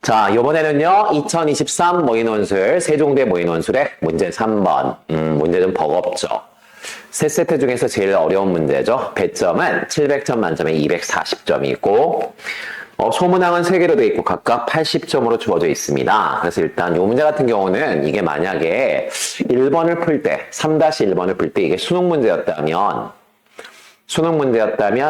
자, 이번에는요, 2023 모의논술, 세종대 모의논술의 문제 3번. 문제 좀 버겁죠. 세 세트 중에서 제일 어려운 문제죠. 배점은 700점 만점에 240점이고, 소문항은 3개로 되어 있고, 각각 80점으로 주어져 있습니다. 그래서 일단 이 문제 같은 경우는 이게 만약에 1번을 풀 때, 3-1번을 풀 때 이게 수능 문제였다면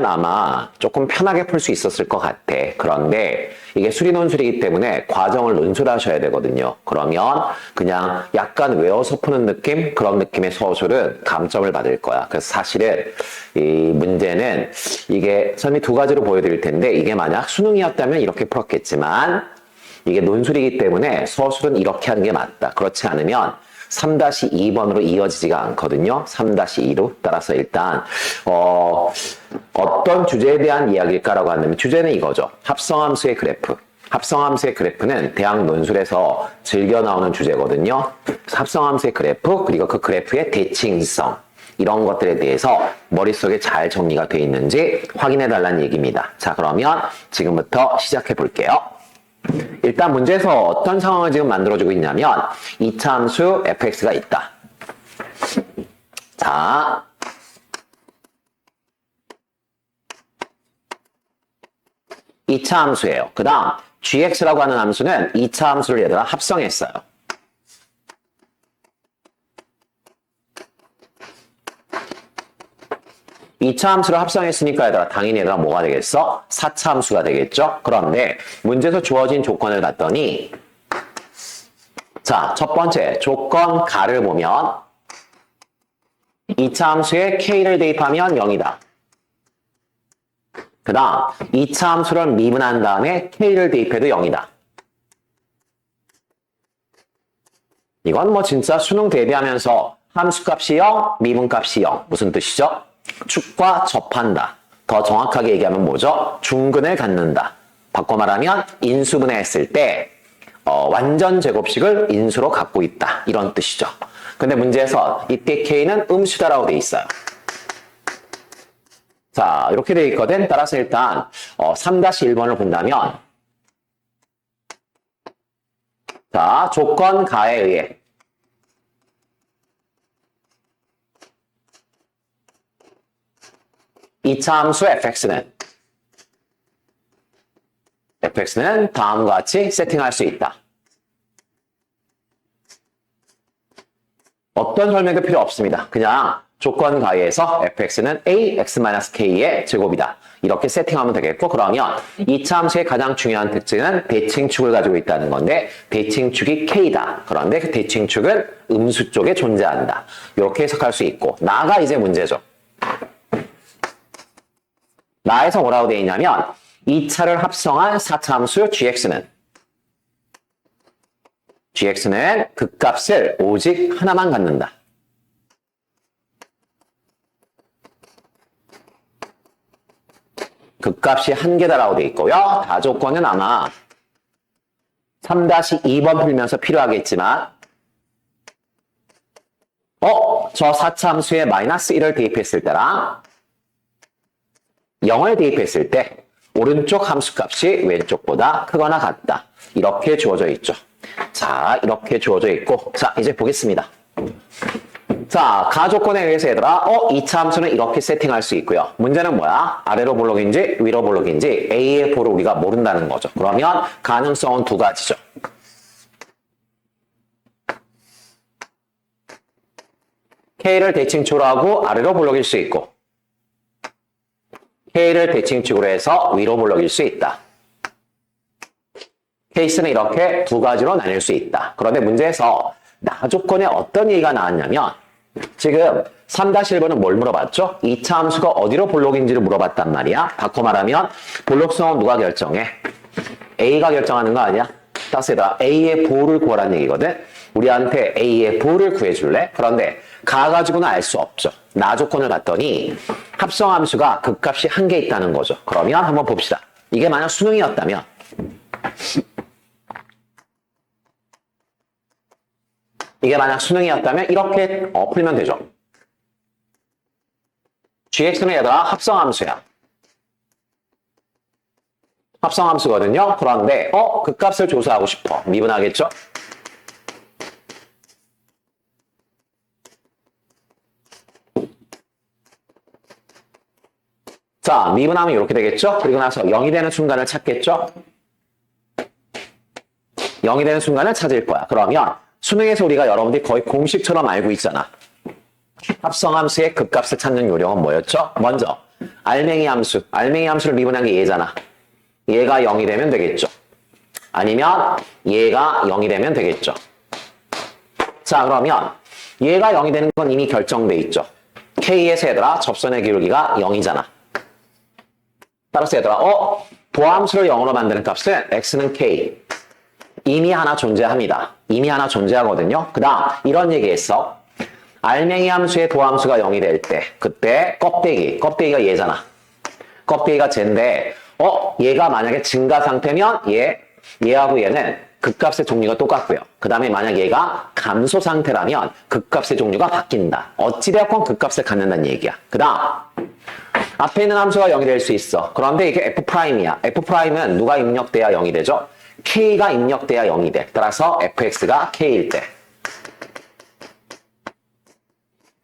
아마 조금 편하게 풀 수 있었을 것 같아. 그런데 이게 수리논술이기 때문에 과정을 논술하셔야 되거든요. 그러면 그냥 약간 외워서 푸는 느낌? 그런 느낌의 서술은 감점을 받을 거야. 그래서 사실은 이 문제는 이게 선생님이 두 가지로 보여드릴 텐데 이게 만약 수능이었다면 이렇게 풀었겠지만 이게 논술이기 때문에 서술은 이렇게 하는 게 맞다. 그렇지 않으면 3-2번으로 이어지지가 않거든요. 3-2로. 따라서 일단 어떤 주제에 대한 이야기일까라고 한다면 주제는 이거죠. 합성함수의 그래프. 합성함수의 그래프는 대학 논술에서 즐겨 나오는 주제거든요. 합성함수의 그래프 그리고 그 그래프의 대칭성 이런 것들에 대해서 머릿속에 잘 정리가 돼 있는지 확인해 달라는 얘기입니다. 자, 그러면 지금부터 시작해 볼게요. 일단 문제에서 어떤 상황을 지금 만들어주고 있냐면 2차 함수 fx가 있다. 자, 2차 함수예요. 그 다음 gx라고 하는 함수는 2차 함수를 얘들아 합성했어요. 이 차 함수를 합성했으니까 얘들아 당연히 얘들아 뭐가 되겠어? 4차 함수가 되겠죠? 그런데 문제에서 주어진 조건을 봤더니 자, 첫 번째 조건 가를 보면 2차 함수에 k를 대입하면 0이다. 그 다음 2차 함수를 미분한 다음에 k를 대입해도 0이다. 이건 뭐 진짜 수능 대비하면서 함수값이 0, 미분값이 0 무슨 뜻이죠? 축과 접한다. 더 정확하게 얘기하면 뭐죠? 중근을 갖는다. 바꿔 말하면 인수분해했을 때 완전 제곱식을 인수로 갖고 있다. 이런 뜻이죠. 근데 문제에서 이때 K는 음수다라고 돼 있어요. 자, 이렇게 돼 있거든. 따라서 일단 3-1번을 본다면 자, 조건 가에 의해 2차 함수 fx는 다음과 같이 세팅할 수 있다. 어떤 설명도 필요 없습니다. 그냥 조건 가에서 fx는 ax-k의 제곱이다. 이렇게 세팅하면 되겠고 그러면 2차 함수의 가장 중요한 특징은 대칭축을 가지고 있다는 건데 대칭축이 k다. 그런데 그 대칭축은 음수 쪽에 존재한다. 이렇게 해석할 수 있고 나가 이제 문제죠. 나에서 뭐라고 되어 있냐면 2차를 합성한 4차 함수 gx는 극값을 오직 하나만 갖는다. 극값이 한 개다라고 되어 있고요. 다조건은 아마 3-2번 풀면서 필요하겠지만 저 4차 함수에 마이너스 1을 대입했을 때랑 0을 대입했을 때 오른쪽 함수값이 왼쪽보다 크거나 같다. 이렇게 주어져 있죠. 자, 이렇게 주어져 있고 자, 이제 보겠습니다. 자, 가조건에 의해서 얘들아 2차 함수는 이렇게 세팅할 수 있고요. 문제는 뭐야? 아래로 볼록인지 위로 볼록인지 A의 볼을 우리가 모른다는 거죠. 그러면 가능성은 두 가지죠. K를 대칭축으로 하고 아래로 볼록일 수 있고 K를 대칭축으로 해서 위로 볼록일 수 있다. 케이스는 이렇게 두 가지로 나뉠 수 있다. 그런데 문제에서 나조건에 어떤 얘기가 나왔냐면 지금 3-1번은 뭘 물어봤죠? 2차 함수가 어디로 볼록인지를 물어봤단 말이야. 바꿔 말하면 볼록성은 누가 결정해? A가 결정하는 거 아니야? 따라서 얘들아 A의 볼을 구하라는 얘기거든. 우리한테 A의 볼을 구해줄래? 그런데 가 가지고는 알 수 없죠. 나 조건을 봤더니 합성함수가 극값이 한 개 있다는 거죠. 그러면 한번 봅시다. 이게 만약 수능이었다면 이렇게 풀면 되죠. gx는 얘들아 합성함수야. 합성함수거든요. 그런데 그 값을 조사하고 싶어. 미분하겠죠? 자, 미분하면 이렇게 되겠죠? 그리고 나서 0이 되는 순간을 찾겠죠? 0이 되는 순간을 찾을 거야. 그러면 수능에서 우리가 여러분들이 거의 공식처럼 알고 있잖아. 합성함수의 극값을 찾는 요령은 뭐였죠? 먼저 알맹이 함수. 알맹이 함수를 미분한 게 얘잖아. 얘가 0이 되면 되겠죠. 아니면 얘가 0이 되면 되겠죠. 자, 그러면 얘가 0이 되는 건 이미 결정돼 있죠. K에서 얘들아 접선의 기울기가 0이잖아. 따라서 얘들아 도함수를 0으로 만드는 값은 x는 k. 이미 하나 존재합니다. 이미 하나 존재하거든요. 그 다음 이런 얘기했어. 알맹이 함수의 도함수가 0이 될 때 그때 껍데기가 얘잖아. 껍데기가 쟤인데 얘가 만약에 증가 상태면 얘하고 얘는 극값의 종류가 똑같고요. 그 다음에 만약 얘가 감소 상태라면 극값의 종류가 바뀐다. 어찌되었건 극값을 갖는다는 얘기야. 그 다음 앞에 있는 함수가 0이 될 수 있어. 그런데 이게 F'이야. F'은 누가 입력돼야 0이 되죠? K가 입력돼야 0이 돼. 따라서 fx가 K일 때.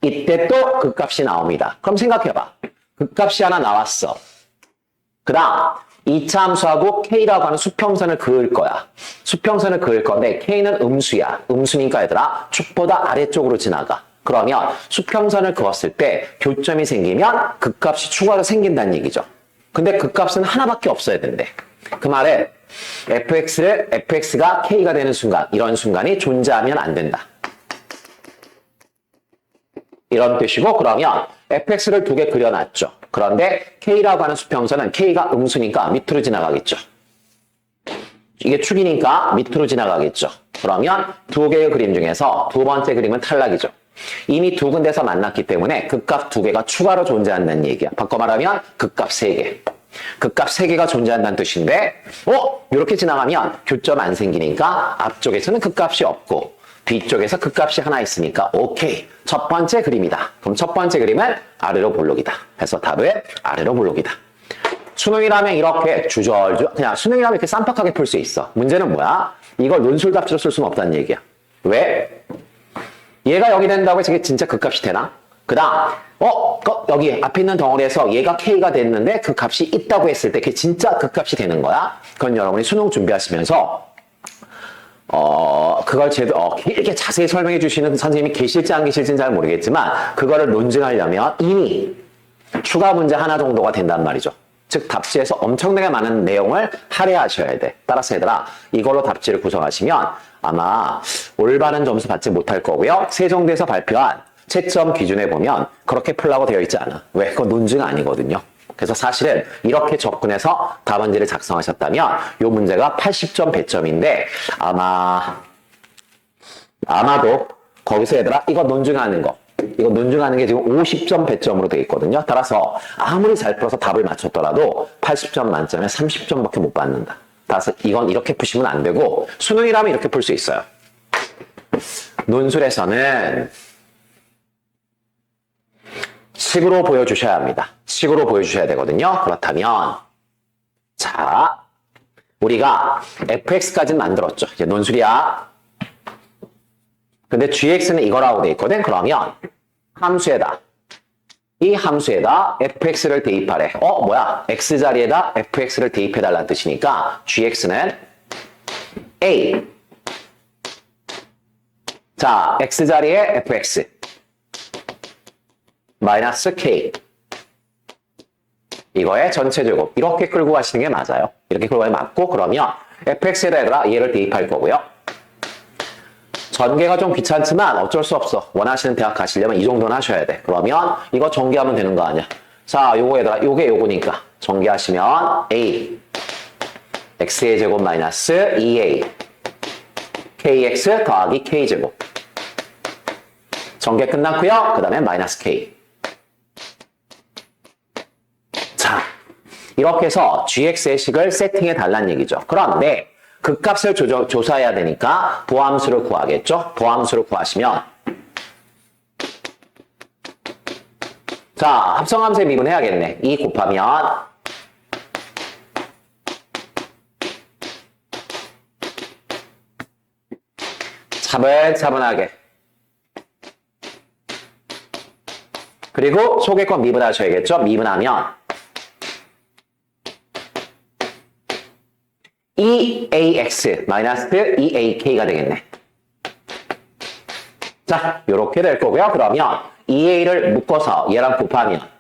이때 또 극값이 나옵니다. 그럼 생각해봐. 극값이 하나 나왔어. 그 다음 2차 함수하고 K라고 하는 수평선을 그을 거야. 수평선을 그을 건데 K는 음수야. 음수니까 얘들아 축보다 아래쪽으로 지나가. 그러면 수평선을 그었을 때 교점이 생기면 극값이 추가로 생긴다는 얘기죠. 근데 극값은 하나밖에 없어야 된대. 그 말은 fx가 k가 되는 순간, 이런 순간이 존재하면 안 된다. 이런 뜻이고, 그러면 fx를 두 개 그려놨죠. 그런데 k라고 하는 수평선은 k가 음수니까 밑으로 지나가겠죠. 이게 축이니까 밑으로 지나가겠죠. 그러면 두 개의 그림 중에서 두 번째 그림은 탈락이죠. 이미 두 군데서 만났기 때문에 극값 두 개가 추가로 존재한다는 얘기야. 바꿔 말하면 극값 세 개. 극값 세 개가 존재한다는 뜻인데 이렇게 지나가면 교점 안 생기니까 앞쪽에서는 극값이 없고 뒤쪽에서 극값이 하나 있으니까 오케이. 첫 번째 그림이다. 그럼 첫 번째 그림은 아래로 볼록이다. 그래서 답은 아래로 볼록이다. 수능이라면 이렇게 주저주저 그냥 수능이라면 이렇게 쌈박하게 풀 수 있어. 문제는 뭐야? 이걸 논술답지로 쓸 수는 없다는 얘기야. 왜? 얘가 여기 된다고 해서 이게 진짜 극값이 되나? 그 다음 여기 앞에 있는 덩어리에서 얘가 K가 됐는데 그 값이 있다고 했을 때 그게 진짜 극값이 되는 거야? 그건 여러분이 수능 준비하시면서 그걸 이렇게 자세히 설명해 주시는 선생님이 계실지 안 계실지는 잘 모르겠지만 그거를 논증하려면 이미 추가 문제 하나 정도가 된단 말이죠. 즉 답지에서 엄청나게 많은 내용을 할애하셔야 돼. 따라서 얘들아 이걸로 답지를 구성하시면 아마 올바른 점수 받지 못할 거고요. 세종대에서 발표한 채점 기준에 보면 그렇게 풀라고 되어 있지 않아. 왜? 그건 논증 아니거든요. 그래서 사실은 이렇게 접근해서 답안지를 작성하셨다면 이 문제가 80점 배점인데 아마도 거기서 얘들아 이거 논증하는 게 지금 50점 배점으로 되어 있거든요. 따라서 아무리 잘 풀어서 답을 맞췄더라도 80점 만점에 30점밖에 못 받는다. 따라서 이건 이렇게 푸시면 안 되고 수능이라면 이렇게 풀 수 있어요. 논술에서는 식으로 보여주셔야 합니다. 식으로 보여주셔야 되거든요. 그렇다면 자 우리가 fx까지는 만들었죠. 이제 논술이야. 근데 gx는 이거라고 돼 있거든. 그러면 이 함수에다 fx를 대입하래. 뭐야? x 자리에다 fx를 대입해달라는 뜻이니까 gx는 a. 자, x 자리에 fx 마이너스 k. 이거의 전체 제곱. 이렇게 끌고 가시는 게 맞아요. 이렇게 끌고 가면 맞고 그러면 fx에다 얘를 대입할 거고요. 전개가 좀 귀찮지만 어쩔 수 없어. 원하시는 대학 가시려면 이 정도는 하셔야 돼. 그러면 이거 전개하면 되는 거 아니야. 자, 요거 얘들아, 요게 요거니까 전개하시면 a x의 제곱 마이너스 2a kx 더하기 k제곱. 전개 끝났고요. 그 다음에 마이너스 k. 자, 이렇게 해서 gx의 식을 세팅해 달라는 얘기죠. 그런데 극값을 조사해야 되니까 도함수를 구하겠죠. 도함수를 구하시면 자, 합성함수에 미분해야겠네. 2 곱하면 차분차분하게. 그리고 소개권 미분하셔야겠죠? 미분하면 EAX 마이너스 EAK가 되겠네. 자, 요렇게 될 거고요. 그러면 EA를 묶어서 얘랑 곱하면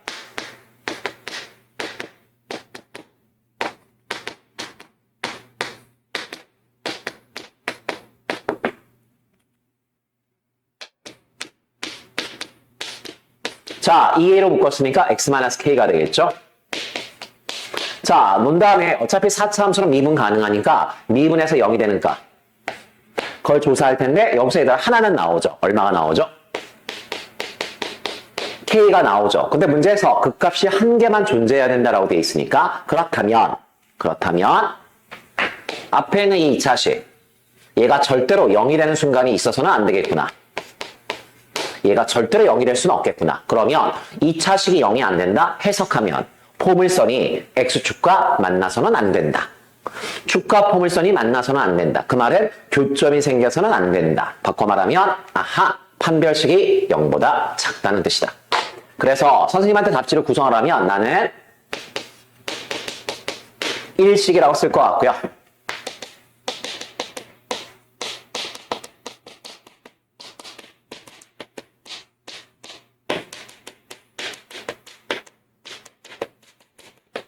자, EA로 묶었으니까 X-K가 되겠죠? 자, 논 다음에 어차피 4차 함수는 미분 가능하니까 미분해서 0이 되는가? 그걸 조사할 텐데 여기서 얘들아 하나는 나오죠. 얼마가 나오죠? K가 나오죠. 근데 문제에서 그 값이 한 개만 존재해야 된다라고 돼 있으니까 그렇다면 앞에 있는 이 2차식 얘가 절대로 0이 되는 순간이 있어서는 안 되겠구나. 얘가 절대로 0이 될 수는 없겠구나. 그러면 2차식이 0이 안 된다? 해석하면 포물선이 X축과 만나서는 안 된다. 축과 포물선이 만나서는 안 된다. 그 말은 교점이 생겨서는 안 된다. 바꿔 말하면 아하, 판별식이 0보다 작다는 뜻이다. 그래서 선생님한테 답지를 구성하라면 나는 1식이라고 쓸 것 같고요.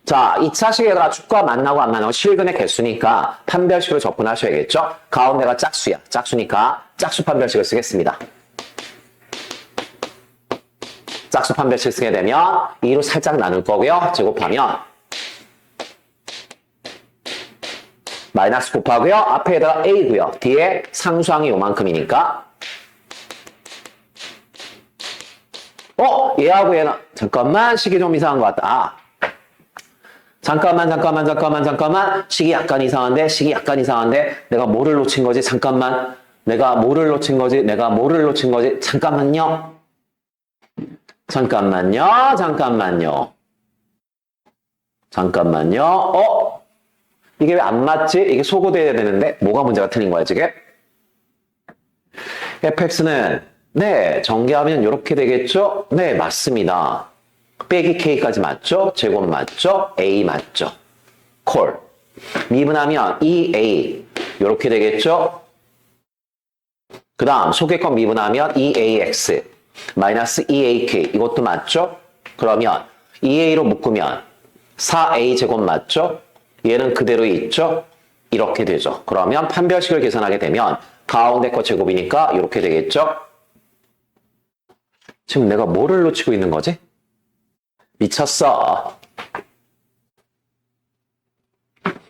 자, 2차식에다가 축과 만나고 안 만나고 실근의 개수니까 판별식으로 접근하셔야겠죠? 가운데가 짝수야. 짝수니까 짝수 판별식을 쓰겠습니다. 짝수 판별식 쓰게 되면 2로 살짝 나눌 거고요. 제곱하면 마이너스 곱하고요. 앞에다가 A고요. 뒤에 상수항이 요만큼이니까 얘하고 얘는 잠깐만 식이 좀 이상한 것 같다. 아, 잠깐만. 식이 약간 이상한데 내가 뭐를 놓친 거지? 잠깐만. 내가 뭐를 놓친 거지? 잠깐만요. 이게 왜 안 맞지? 이게 소거돼야 되는데 뭐가 문제가 틀린 거야 지금? fx는 네, 전개하면 이렇게 되겠죠? 네, 맞습니다. 빼기 k까지 맞죠? 제곱 맞죠? a 맞죠? 콜. 미분하면 2a 이렇게 되겠죠? 그 다음 소개권 미분하면 2ax 마이너스 2ak 이것도 맞죠? 그러면 2a로 묶으면 4a 제곱 맞죠? 얘는 그대로 있죠? 이렇게 되죠. 그러면 판별식을 계산하게 되면 가운데 거 제곱이니까 이렇게 되겠죠? 지금 내가 뭐를 놓치고 있는 거지? 미쳤어.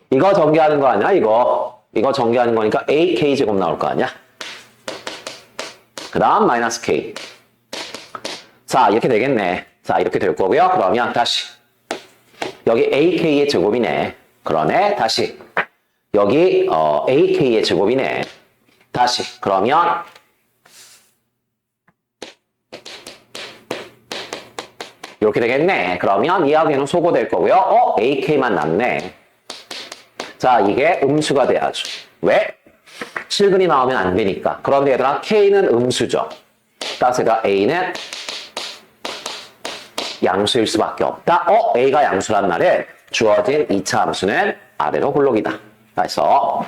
이거 전개하는 거 아니야? 이거 전개하는 거니까 AK 제곱 나올 거 아니야? 그 다음 마이너스 K. 자, 이렇게 되겠네. 자, 이렇게 될 거고요. 그러면 다시 여기 AK의 제곱이네. 그러네. 다시 여기 AK의 제곱이네. 다시 그러면 이렇게 되겠네. 그러면 얘하고 얘는 소거될 거고요. AK만 남네. 자, 이게 음수가 돼야죠. 왜? 실근이 나오면 안 되니까. 그런데 얘들아, K는 음수죠. 따라서 A는 양수일 수밖에 없다. A가 양수란 말에 주어진 2차 함수는 아래로 볼록이다. 그래서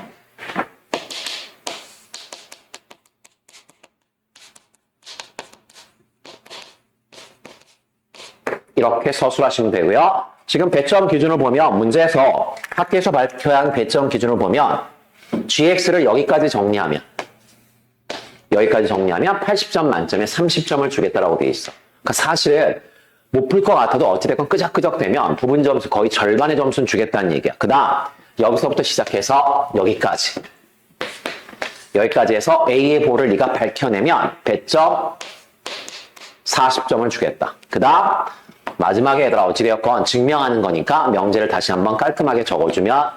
이렇게 서술하시면 되고요. 지금 배점 기준을 보면 문제에서 학교에서 발표한 배점 기준을 보면 GX를 여기까지 정리하면 80점 만점에 30점을 주겠다라고 되어 있어. 그러니까 사실은 못 풀 것 같아도 어찌됐건 끄적끄적 되면 부분 점수 거의 절반의 점수는 주겠다는 얘기야. 그 다음 여기서부터 시작해서 여기까지 해서 A의 보를 네가 밝혀내면 배점 40점을 주겠다. 그 다음 마지막에 얘들아 어찌되었건 증명하는 거니까 명제를 다시 한번 깔끔하게 적어주면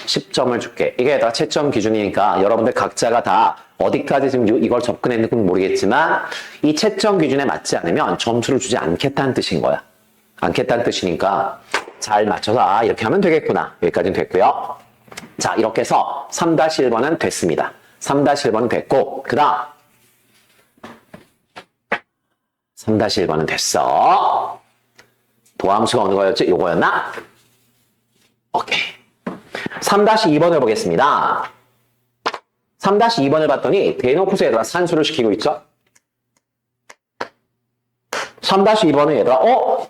10점을 줄게. 이게 얘들아 채점 기준이니까 여러분들 각자가 다 어디까지 지금 이걸 접근했는지 모르겠지만 이 채점 기준에 맞지 않으면 점수를 주지 않겠다는 뜻인 거야. 않겠다는 뜻이니까 잘 맞춰서 이렇게 하면 되겠구나. 여기까지는 됐고요. 자, 이렇게 해서 3-1번은 됐습니다. 3-1번은 됐고, 그 다음 3-1번은 됐어. 도함수가 어느 거였지? 요거였나? 오케이. 3-2번을 보겠습니다. 3-2번을 봤더니 대놓고서 얘들아 산수를 시키고 있죠? 3-2번은 얘들아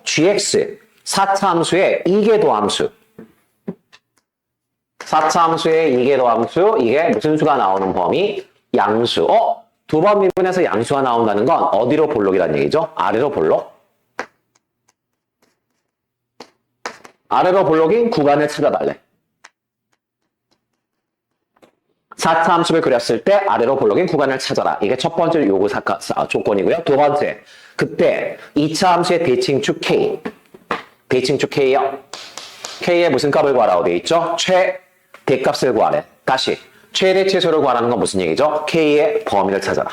gx 4차 함수의 이계도함수 4차 함수의 이계도함수 이게 무슨 수가 나오는 범위? 양수. 두 번 미분해서 양수가 나온다는 건 어디로 볼록이라는 얘기죠? 아래로 볼록. 아래로 볼록인 구간을 찾아달래. 4차 함수를 그렸을 때 아래로 볼록인 구간을 찾아라. 이게 첫 번째 요구 조건이고요. 두 번째, 그때 2차 함수의 대칭축 K. 대칭축 K요. K의 무슨 값을 구하라고 되어 있죠? 최대값을 구하래. 다시 최대 최소를 구하라는 건 무슨 얘기죠? K의 범위를 찾아라.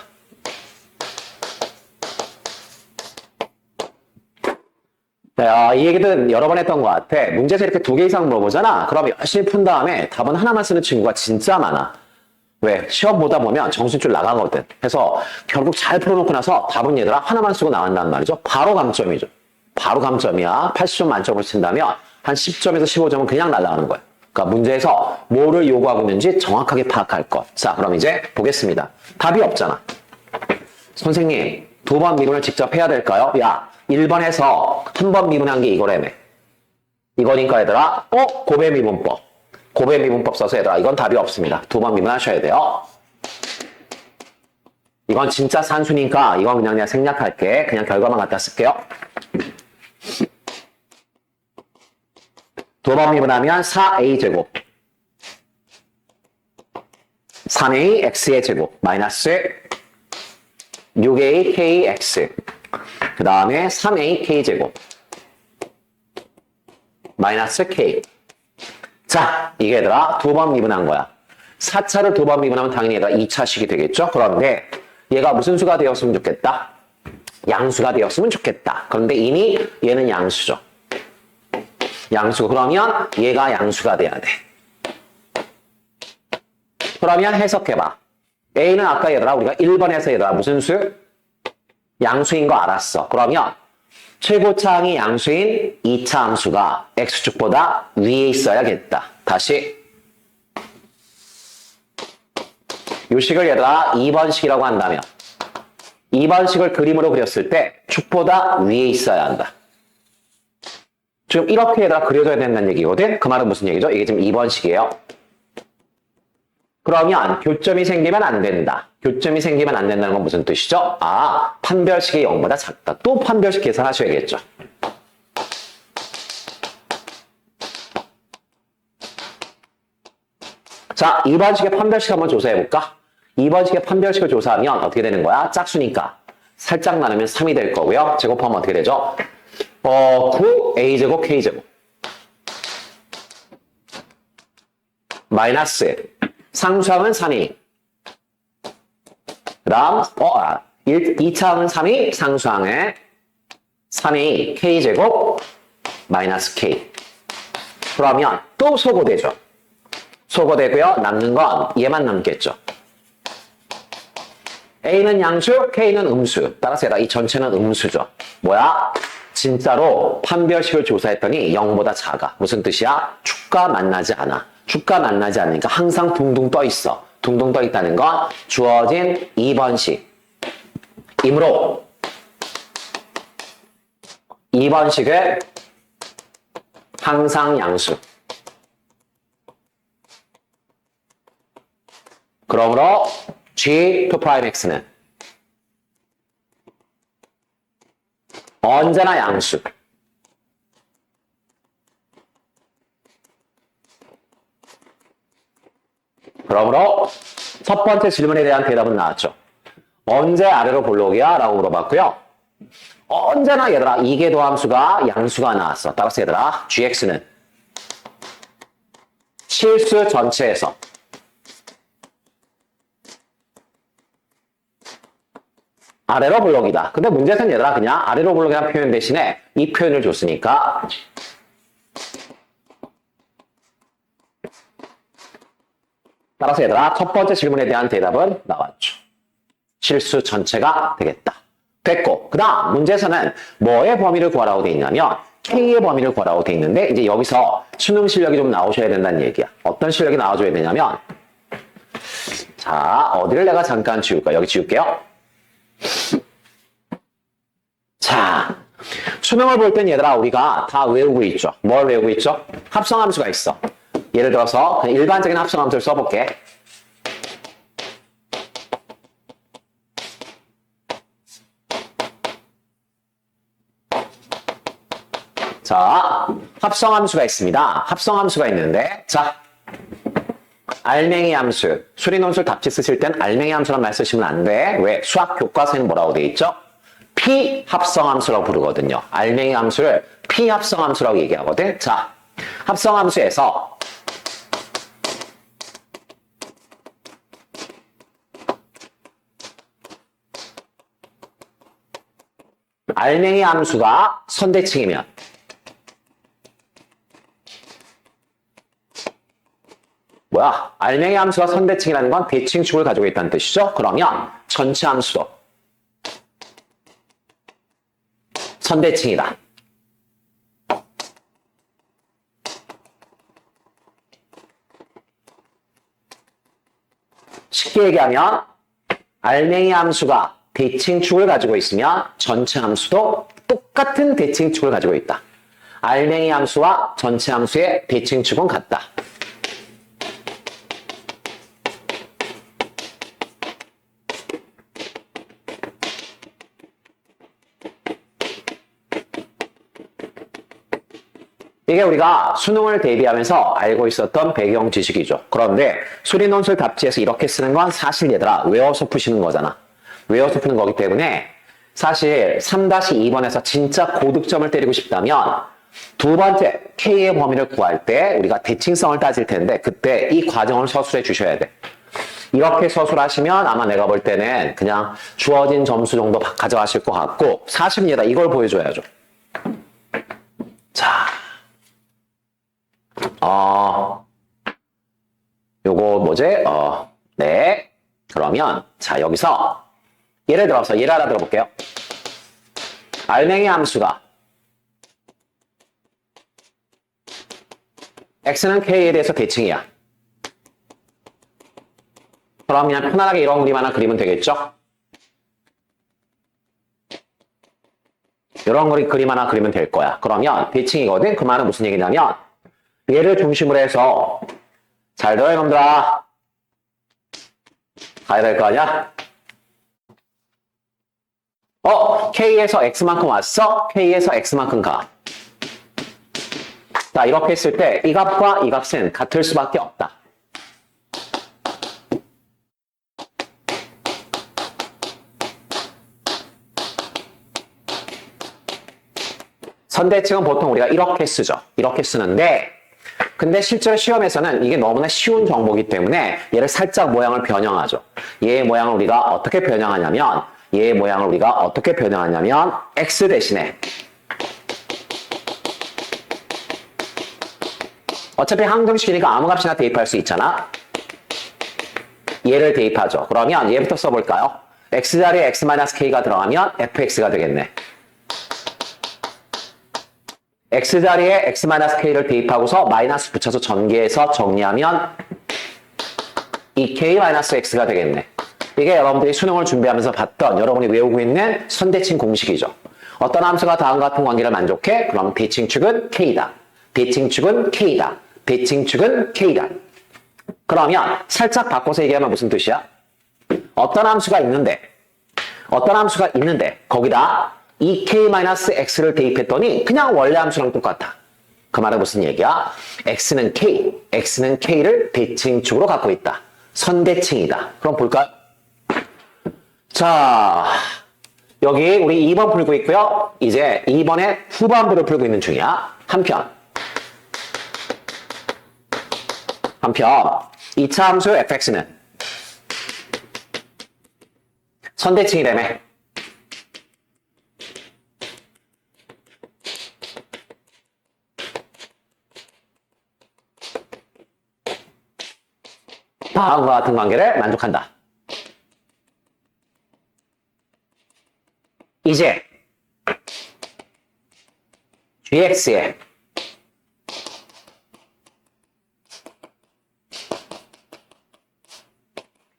이 얘기는 여러 번 했던 것 같아. 문제에서 이렇게 2개 이상 물어보잖아. 그럼 열심히 푼 다음에 답은 하나만 쓰는 친구가 진짜 많아. 왜? 시험 보다 보면 정신줄 나가거든. 그래서 결국 잘 풀어놓고 나서 답은 얘들아 하나만 쓰고 나간다는 말이죠. 바로 감점이죠. 바로 감점이야. 80점 만점을 친다면 한 10점에서 15점은 그냥 날아가는 거야. 그러니까 문제에서 뭐를 요구하고 있는지 정확하게 파악할 것. 자, 그럼 이제 보겠습니다. 답이 없잖아. 선생님, 2번 미분을 직접 해야 될까요? 야, 1번에서 한 번 미분한 게 이거라며. 이거니까 얘들아, 고배 미분법. 고배 미분법 써서 얘들아, 이건 답이 없습니다. 2번 미분하셔야 돼요. 이건 진짜 산수니까 이건 그냥 내가 생략할게. 그냥 결과만 갖다 쓸게요. 2번 미분하면 4a제곱 3a x의 제곱 마이너스 6a kx 그 다음에 3a k제곱 마이너스 k. 자, 이게 얘들아 2번 미분한 거야. 4차를 2번 미분하면 당연히 얘들아 2차식이 되겠죠? 그런데 얘가 무슨 수가 되었으면 좋겠다? 양수가 되었으면 좋겠다. 그런데 이미 얘는 양수죠. 양수. 그러면 얘가 양수가 돼야 돼. 그러면 해석해봐. A는 아까 얘들아 우리가 1번에서 얘들아 무슨 수? 양수인 거 알았어. 그러면 최고차항이 양수인 2차 함수가 x축보다 위에 있어야겠다. 다시 이 식을 얘들아 2번식이라고 한다면 2번식을 그림으로 그렸을 때 축보다 위에 있어야 한다. 지금 이렇게 얘들아 그려져야 된다는 얘기거든? 그 말은 무슨 얘기죠? 이게 지금 2번식이에요. 그러면 교점이 생기면 안 된다. 교점이 생기면 안 된다는 건 무슨 뜻이죠? 판별식이 0보다 작다. 또 판별식 계산하셔야겠죠. 자, 2번식의 판별식 한번 조사해볼까? 2번식의 판별식을 조사하면 어떻게 되는 거야? 짝수니까 살짝 나누면 3이 될 거고요. 제곱하면 어떻게 되죠? 9a제곱 k제곱 마이너스 상수항은 3이 그 다음 2차항은 3이 상수항에 3이 k제곱 마이너스 k. 그러면 또 소거되죠. 소거되고요. 남는 건 얘만 남겠죠. A는 양수, K는 음수. 따라서 이 전체는 음수죠. 뭐야? 진짜로 판별식을 조사했더니 0보다 작아. 무슨 뜻이야? 축과 만나지 않아. 축과 만나지 않으니까 항상 둥둥 떠 있어. 둥둥 떠 있다는 건 주어진 2번식. 이므로 2번식은 항상 양수. 그러므로 G2'X는 언제나 양수. 그러므로 첫 번째 질문에 대한 대답은 나왔죠. 언제 아래로 볼록이야? 라고 물어봤고요. 언제나 얘들아 이계도함수가 양수가 나왔어. 따라서 얘들아 GX는 실수 전체에서 아래로 볼록이다. 근데 문제는 얘들아 그냥 아래로 볼록이라는 표현 대신에 이 표현을 줬으니까 따라서 얘들아, 첫 번째 질문에 대한 대답은 나왔죠. 실수 전체가 되겠다. 됐고, 그 다음 문제에서는 뭐의 범위를 구하라고 돼 있냐면 K의 범위를 구하라고 돼 있는데 이제 여기서 수능 실력이 좀 나오셔야 된다는 얘기야. 어떤 실력이 나와줘야 되냐면 자, 어디를 내가 잠깐 지울까? 여기 지울게요. 자, 수능을 볼 땐 얘들아 우리가 다 외우고 있죠. 뭘 외우고 있죠? 합성함수가 있어. 예를 들어서 그냥 일반적인 합성함수를 써볼게. 자, 합성함수가 있습니다. 합성함수가 있는데 자, 알맹이 함수, 수리논술 답지 쓰실 땐 알맹이 함수란 말 쓰시면 안 돼. 왜? 수학 교과서에는 뭐라고 돼 있죠? 피합성함수라고 부르거든요. 알맹이 함수를 피합성함수라고 얘기하거든. 자, 합성함수에서 알맹이 함수가 선대칭이면 뭐야? 알맹이 함수가 선대칭이라는 건 대칭축을 가지고 있다는 뜻이죠. 그러면 전체 함수도 선대칭이다. 쉽게 얘기하면 알맹이 함수가 대칭축을 가지고 있으면 전체 함수도 똑같은 대칭축을 가지고 있다. 알맹이 함수와 전체 함수의 대칭축은 같다. 이게 우리가 수능을 대비하면서 알고 있었던 배경 지식이죠. 그런데 수리논술 답지에서 이렇게 쓰는 건 사실 얘들아 외워서 푸시는 거잖아. 외워서 푸는 거기 때문에 사실 3-2번에서 진짜 고득점을 때리고 싶다면 두 번째 K의 범위를 구할 때 우리가 대칭성을 따질 텐데 그때 이 과정을 서술해 주셔야 돼. 이렇게 서술하시면 아마 내가 볼 때는 그냥 주어진 점수 정도 가져가실 것 같고 사실은 얘들아 이걸 보여줘야죠. 자. 요거 뭐지? 네. 그러면 자 여기서 예를 들어서 예를 하나 들어볼게요. 알맹이 함수가 x는 k에 대해서 대칭이야. 그럼 그냥 편안하게 이런 그림 하나 그리면 되겠죠? 이런 그림 하나 그리면 될 거야. 그러면 대칭이거든? 그 말은 무슨 얘기냐면 얘를 중심으로 해서 잘 들어 이놈들아. 가야 될 거 아니야? K에서 X만큼 왔어? K에서 X만큼 가. 자, 이렇게 했을 때 이 값과 이 값은 같을 수밖에 없다. 선대칭은 보통 우리가 이렇게 쓰죠. 이렇게 쓰는데 근데 실제로 시험에서는 이게 너무나 쉬운 정보이기 때문에 얘를 살짝 모양을 변형하죠. 얘의 모양을 우리가 어떻게 변형하냐면 x 대신에 어차피 항등식이니까 아무 값이나 대입할 수 있잖아. 얘를 대입하죠. 그러면 얘부터 써볼까요? x자리에 x-k가 들어가면 fx가 되겠네. x자리에 x-k를 대입하고서 마이너스 붙여서 전개해서 정리하면 2k-x가 되겠네. 이게 여러분들이 수능을 준비하면서 봤던 여러분이 외우고 있는 선대칭 공식이죠. 어떤 함수가 다음과 같은 관계를 만족해? 그럼 대칭축은 k다. 대칭축은 k다. 대칭축은 k다. 그러면 살짝 바꿔서 얘기하면 무슨 뜻이야? 어떤 함수가 있는데 거기다 2k-x를 대입했더니 그냥 원래 함수랑 똑같아. 그 말은 무슨 얘기야? x는 k를 대칭축으로 갖고 있다. 선대칭이다. 그럼 볼까요? 자, 여기 우리 2번 풀고 있고요. 이제 2번의 후반부를 풀고 있는 중이야. 한편 2차 함수 fx는 선대칭이라며. 다음과 같은 관계를 만족한다. 이제 gx에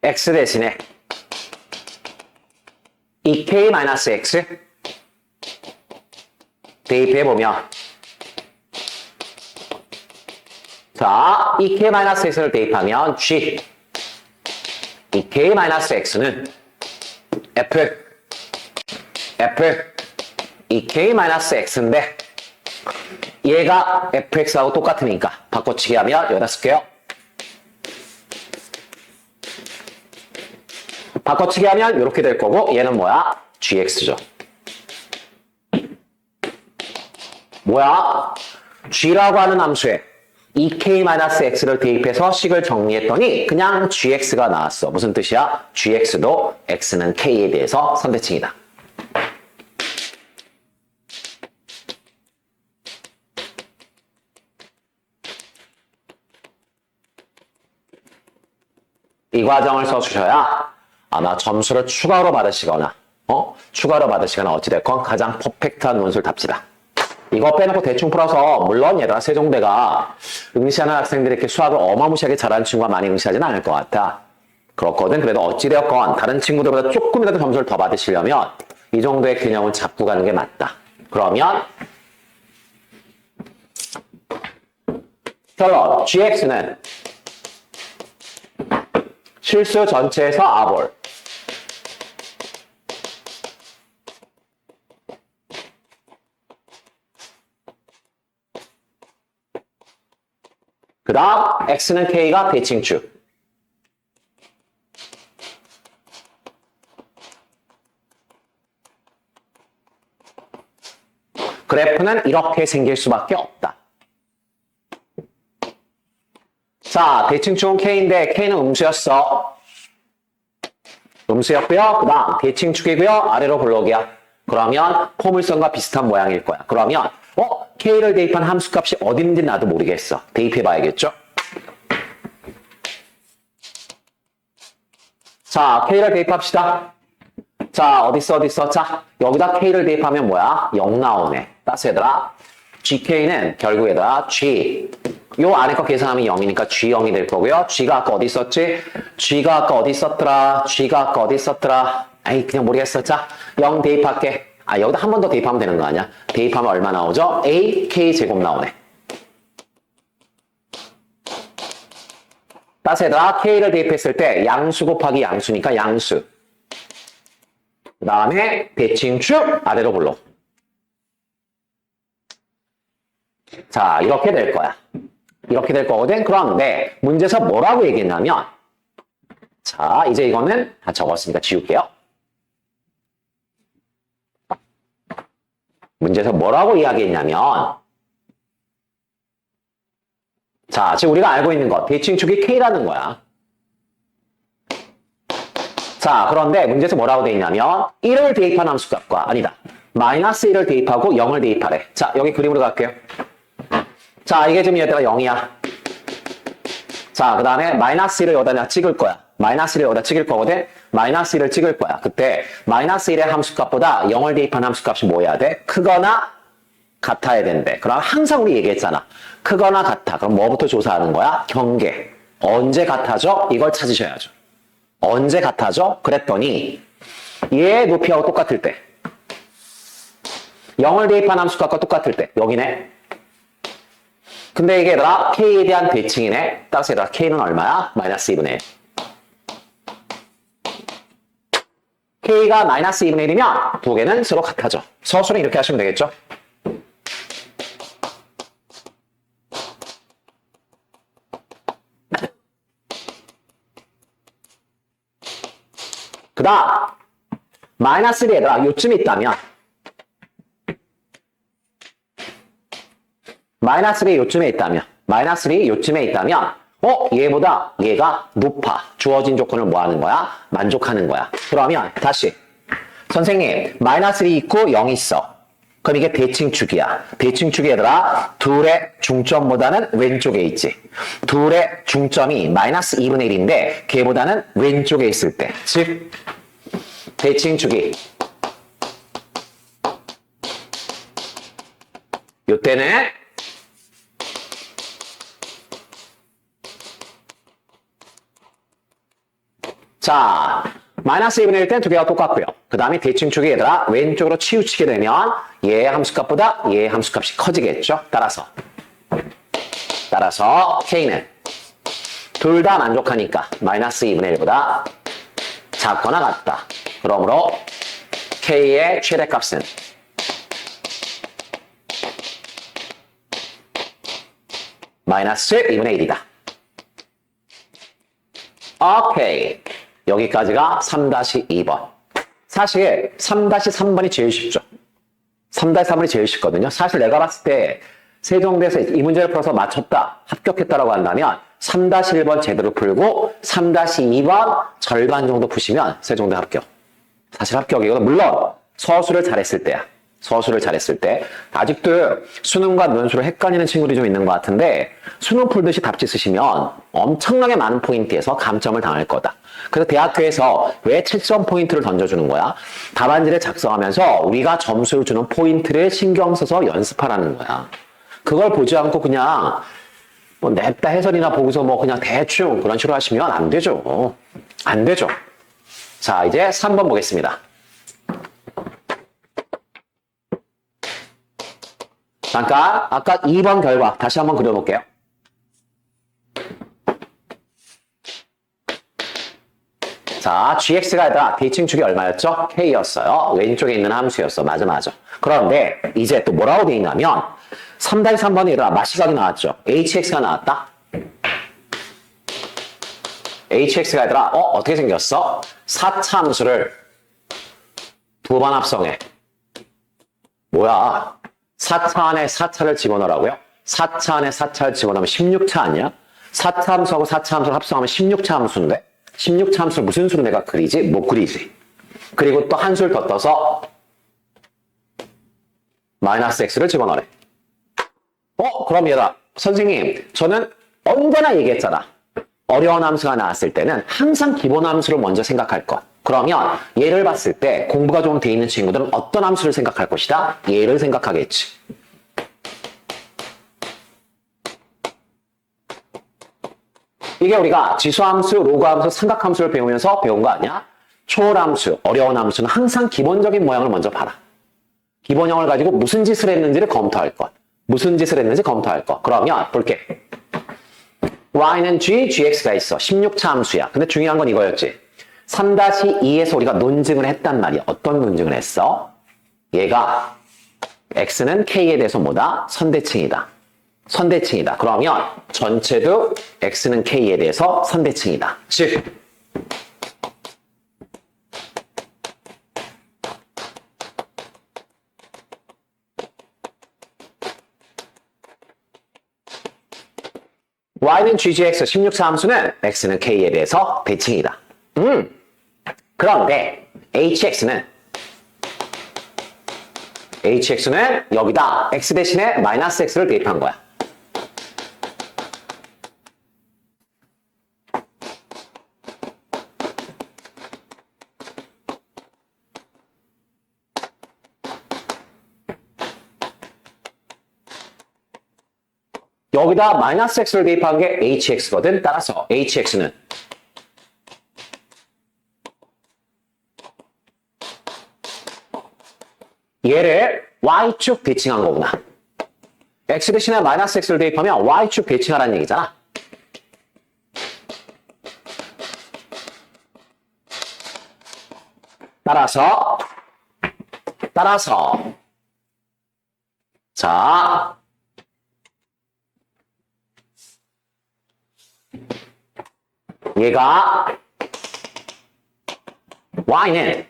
x 대신에 2k-x 대입해보면 자, 2k-x를 대입하면 g 2k-x는 f 2k-x인데 얘가 fx하고 똑같으니까 바꿔치기 하면 여기다 쓸게요. 바꿔치기 하면 이렇게 될 거고 얘는 뭐야? gx죠. 뭐야? g라고 하는 함수에 2k-x를 대입해서 식을 정리했더니 그냥 gx가 나왔어. 무슨 뜻이야? gx도 x는 k에 대해서 선대칭이다. 이 과정을 써주셔야 아마 점수를 추가로 받으시거나 추가로 받으시거나 어찌됐건 가장 퍼펙트한 논술답지다. 이거 빼놓고 대충 풀어서 물론 얘들아 세종대가 응시하는 학생들이 이렇게 수학을 어마무시하게 잘하는 친구가 많이 응시하지는 않을 것 같아. 그렇거든. 그래도 어찌되었건 다른 친구들보다 조금이라도 점수를 더 받으시려면 이 정도의 균형은 잡고 가는 게 맞다. 그러면 결론 gx는 실수 전체에서 아볼 그 다음 x는 k가 대칭축 그래프는 이렇게 생길 수밖에 없다. 자, 대칭축은 k인데 k는 음수였어. 음수였고요. 그 다음 대칭축이고요. 아래로 블록이야. 그러면 포물선과 비슷한 모양일 거야. 그러면 k를 대입한 함수값이 어디 있는지 나도 모르겠어. 대입해봐야겠죠? 자, k를 대입합시다. 자, 어딨어? 자, 여기다 k를 대입하면 뭐야? 0 나오네. 따스 얘들아. gk는 결국 얘들아 g 요 안에 거 계산하면 0이니까 g0이 될 거고요. g가 아까 어디 있었지? g가 아까 어디 있었더라? 아이 그냥 모르겠어. 자, 0 대입할게. 여기다 한 번 더 대입하면 되는 거 아니야? 대입하면 얼마 나오죠? ak 제곱 나오네. 따스 얘들아 k를 대입했을 때 양수 곱하기 양수니까 양수. 그 다음에 대칭축 아래로 불러. 자, 이렇게 될 거야. 이렇게 될 거거든. 그런데 문제에서 뭐라고 얘기했냐면 자, 이제 이거는 다 적었으니까 지울게요. 문제에서 뭐라고 이야기했냐면 자, 지금 우리가 알고 있는 것 대칭축이 k라는 거야. 자, 그런데 문제에서 뭐라고 돼 있냐면 1을 대입한 함수값과 아니다. 마이너스 1을 대입하고 0을 대입하래. 자, 여기 그림으로 갈게요. 자, 이게 지금 얘들아 0이야. 자, 그 다음에 마이너스 1을 여기다 찍을 거야. 마이너스 1을 여기다 찍을 거거든. 마이너스 1을 찍을 거야. 그때 마이너스 1의 함수값보다 0을 대입한 함수값이 뭐 해야 돼? 크거나 같아야 된대. 그럼 항상 우리 얘기했잖아. 크거나 같아. 그럼 뭐부터 조사하는 거야? 경계. 언제 같아져? 이걸 찾으셔야죠. 언제 같아져? 그랬더니 얘의 높이하고 똑같을 때 0을 대입한 함수값과 똑같을 때 여기네. 근데 이게 얘들아 k에 대한 대칭이네. 따라서 얘들아 k는 얼마야? 마이너스 2분의 1. k가 마이너스 2분의 1이면 두 개는 서로 같아져. 서술은 이렇게 하시면 되겠죠? 그 다음 마이너스 1이 얘들아 요쯤에 있다면 마이너스 1이 요쯤에 있다면 얘보다 얘가 높아. 주어진 조건을 뭐 하는 거야? 만족하는 거야. 그러면 다시 선생님 마이너스 1이 있고 0이 있어. 그럼 이게 대칭축이야. 대칭축이 얘들아 둘의 중점보다는 왼쪽에 있지. 둘의 중점이 마이너스 2분의 1인데 걔보다는 왼쪽에 있을 때. 즉 대칭축이 요때는 자 마이너스 2분의 1 때는 두 개가 똑같고요. 그 다음에 대칭축이 얘들아 왼쪽으로 치우치게 되면 얘의 함수값보다 얘의 함수값이 커지겠죠. 따라서 K는 둘 다 만족하니까 마이너스 2분의 1보다 작거나 같다. 그러므로 K의 최대값은 마이너스 2분의 1이다. 오케이. 여기까지가 3-2번. 사실 3-3번이 제일 쉽죠. 3-3번이 제일 쉽거든요. 사실 내가 봤을 때 세종대에서 이 문제를 풀어서 맞췄다, 합격했다라고 한다면 3-1번 제대로 풀고 3-2번 절반 정도 푸시면 세종대 합격. 사실 합격이거든. 물론 서술을 잘했을 때야. 서술을 잘했을 때. 아직도 수능과 논술을 헷갈리는 친구들이 좀 있는 것 같은데 수능 풀듯이 답지 쓰시면 엄청나게 많은 포인트에서 감점을 당할 거다. 그래서 대학교에서 왜 7점 포인트를 던져주는 거야? 답안지를 작성하면서 우리가 점수를 주는 포인트를 신경 써서 연습하라는 거야. 그걸 보지 않고 그냥 뭐 냅다 해설이나 보고서 뭐 그냥 대충 그런 식으로 하시면 안 되죠. 안 되죠. 자, 이제 3번 보겠습니다. 잠깐 아까 2번 결과 다시 한번 그려볼게요. 자, gx가 아니라 대칭축이 얼마였죠? k였어요. 왼쪽에 있는 함수였어. 맞아. 그런데 이제 또 뭐라고 돼 있냐면 3-3번이 아니라 마시각이 나왔죠. hx가 나왔다. hx가 아니라 어떻게 생겼어? 4차 함수를 두 번 합성해. 뭐야? 4차 안에 4차를 집어넣으라고요? 4차 안에 4차를 집어넣으면 16차 아니야? 4차 함수하고 4차 함수를 합성하면 16차 함수인데 16차 함수를 무슨 수로 내가 그리지? 못 그리지. 그리고 또 한 수를 더 떠서 마이너스 x를 집어넣으래. 그럼 얘들아 선생님 저는 언제나 얘기했잖아. 어려운 함수가 나왔을 때는 항상 기본 함수를 먼저 생각할 것. 그러면 얘를 봤을 때 공부가 좀 돼 있는 친구들은 어떤 함수를 생각할 것이다? 얘를 생각하겠지. 이게 우리가 지수함수, 로그함수, 삼각함수를 배우면서 배운 거 아니야? 초월함수, 어려운 함수는 항상 기본적인 모양을 먼저 봐라. 기본형을 가지고 무슨 짓을 했는지를 검토할 것. 무슨 짓을 했는지 검토할 것. 그러면 볼게. y는 g, gx가 있어. 16차 함수야. 근데 중요한 건 이거였지. 3-2에서 우리가 논증을 했단 말이야. 어떤 논증을 했어? 얘가 x는 k에 대해서 뭐다? 선대칭이다. 선대칭이다. 그러면 전체도 x는 k에 대해서 선대칭이다. 즉 y는 ggx 16차 함수는 x는 k에 대해서 대칭이다. 그런데 hx는 여기다 x 대신에 마이너스 x를 대입한 거야. 여기다 마이너스 x를 대입한 게 hx거든. 따라서 hx는 얘를 y축 대칭한 거구나. x 대신에 마이너스 x를 대입하면 y축 대칭하라는 얘기잖아. 따라서 자 얘가 y는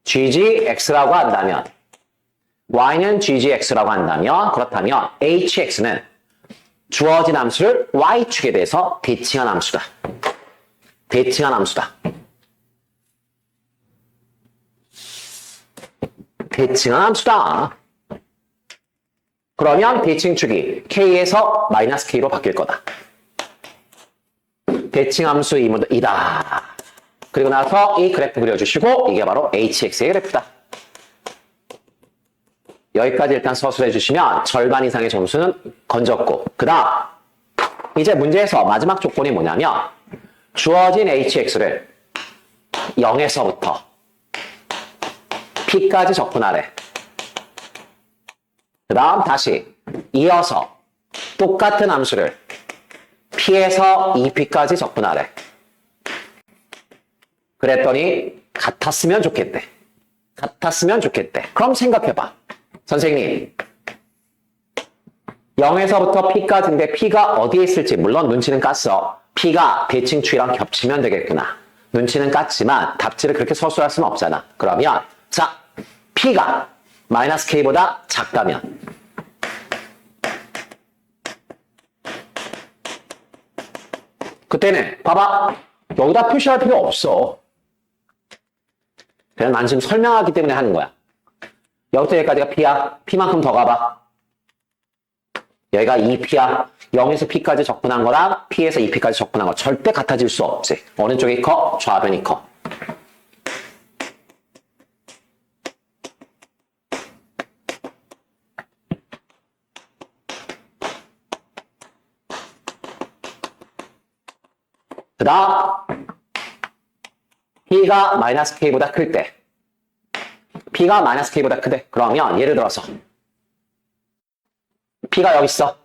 ggx라고 한다면 y는 ggx라고 한다면 그렇다면 hx는 주어진 함수를 y축에 대해서 대칭한 함수다. 대칭한 함수다. 대칭한 함수다. 그러면 대칭축이 k에서 마이너스 k로 바뀔 거다. 대칭함수 이다. 그리고 나서 이 그래프 그려주시고 이게 바로 hx의 그래프다. 여기까지 일단 서술해 주시면 절반 이상의 점수는 건졌고 그 다음 이제 문제에서 마지막 조건이 뭐냐면 주어진 hx를 0에서부터 p까지 적분하래. 그 다음 다시 이어서 똑같은 함수를 p에서 2p까지 적분하래. 그랬더니 같았으면 좋겠대. 같았으면 좋겠대. 그럼 생각해봐. 선생님 0에서부터 p까지인데 p가 어디에 있을지 물론 눈치는 깠어. p가 대칭축이랑 겹치면 되겠구나. 눈치는 깠지만 답지를 그렇게 서술할 수는 없잖아. 그러면 자 p가 마이너스 k보다 작다면 그때는 봐봐. 여기다 표시할 필요 없어. 그냥 난 지금 설명하기 때문에 하는 거야. 여기부터 여기까지가 p야. p만큼 더 가봐. 여기가 2p야. 0에서 p까지 적분한 거랑 p에서 2p까지 적분한 거 절대 같아질 수 없지. 어느 쪽이 커? 좌변이 커. 그 다음 p가 마이너스 k보다 클 때 p가 마이너스 k보다 크대. 그러면 예를 들어서 p가 여기 있어.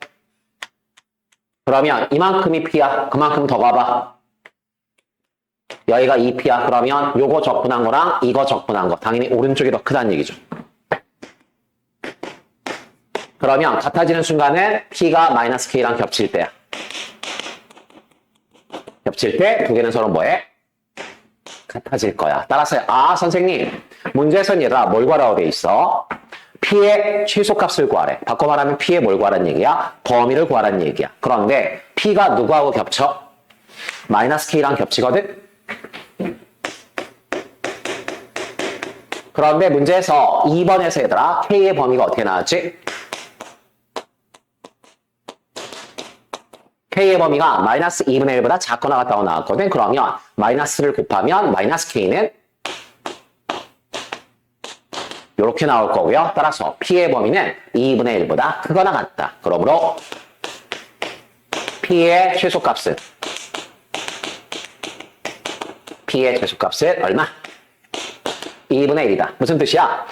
그러면 이만큼이 p야. 그만큼 더 가봐. 여기가 2p야. 그러면 요거 적분한 거랑 이거 적분한 거 당연히 오른쪽이 더 크다는 얘기죠. 그러면 같아지는 순간에 p가 마이너스 k랑 겹칠 때야. 겹칠 때 두 개는 서로 뭐해? 같아질 거야. 따라서 아 선생님 문제에서는 얘들아 뭘 구하라고 돼 있어? p의 최소값을 구하래. 바꿔 말하면 p의 뭘 구하라는 얘기야? 범위를 구하라는 얘기야. 그런데 p가 누구하고 겹쳐? 마이너스 k랑 겹치거든? 그런데 문제에서 2번에서 얘들아 k의 범위가 어떻게 나왔지? k의 범위가 마이너스 2분의 1보다 작거나 같다고 나왔거든. 그러면 마이너스를 곱하면 마이너스 k는 이렇게 나올 거고요. 따라서 p의 범위는 2분의 1보다 크거나 같다. 그러므로 p의 최소값은 얼마? 2분의 1이다. 무슨 뜻이야?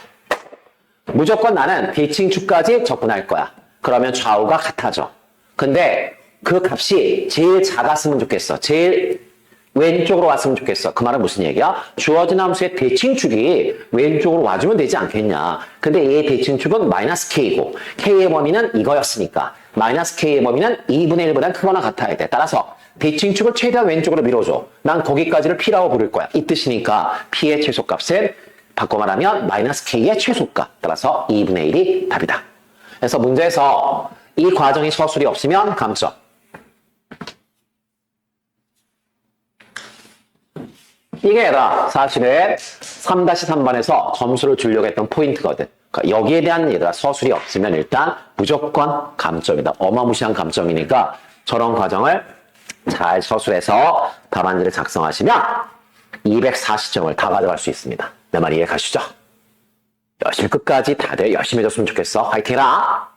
무조건 나는 대칭축까지 적분할 거야. 그러면 좌우가 같아져. 근데 그 값이 제일 작았으면 좋겠어. 제일 왼쪽으로 왔으면 좋겠어. 그 말은 무슨 얘기야? 주어진 함수의 대칭축이 왼쪽으로 와주면 되지 않겠냐. 근데 얘의 대칭축은 마이너스 k고 k의 범위는 이거였으니까 마이너스 k의 범위는 2분의 1보다 크거나 같아야 돼. 따라서 대칭축을 최대한 왼쪽으로 밀어줘. 난 거기까지를 p라고 부를 거야. 이 뜻이니까 p의 최소값은 바꿔 말하면 마이너스 k의 최소값. 따라서 2분의 1이 답이다. 그래서 문제에서 이 과정이 서술이 없으면 감점. 이게 사실은 3-3번에서 점수를 주려고 했던 포인트거든. 그러니까 여기에 대한 얘들아 서술이 없으면 일단 무조건 감점이다. 어마무시한 감점이니까 저런 과정을 잘 서술해서 답안지를 작성하시면 240점을 다 가져갈 수 있습니다. 내 말 이해 가시죠? 열심히 끝까지 다들 열심히 해줬으면 좋겠어. 화이팅 해라!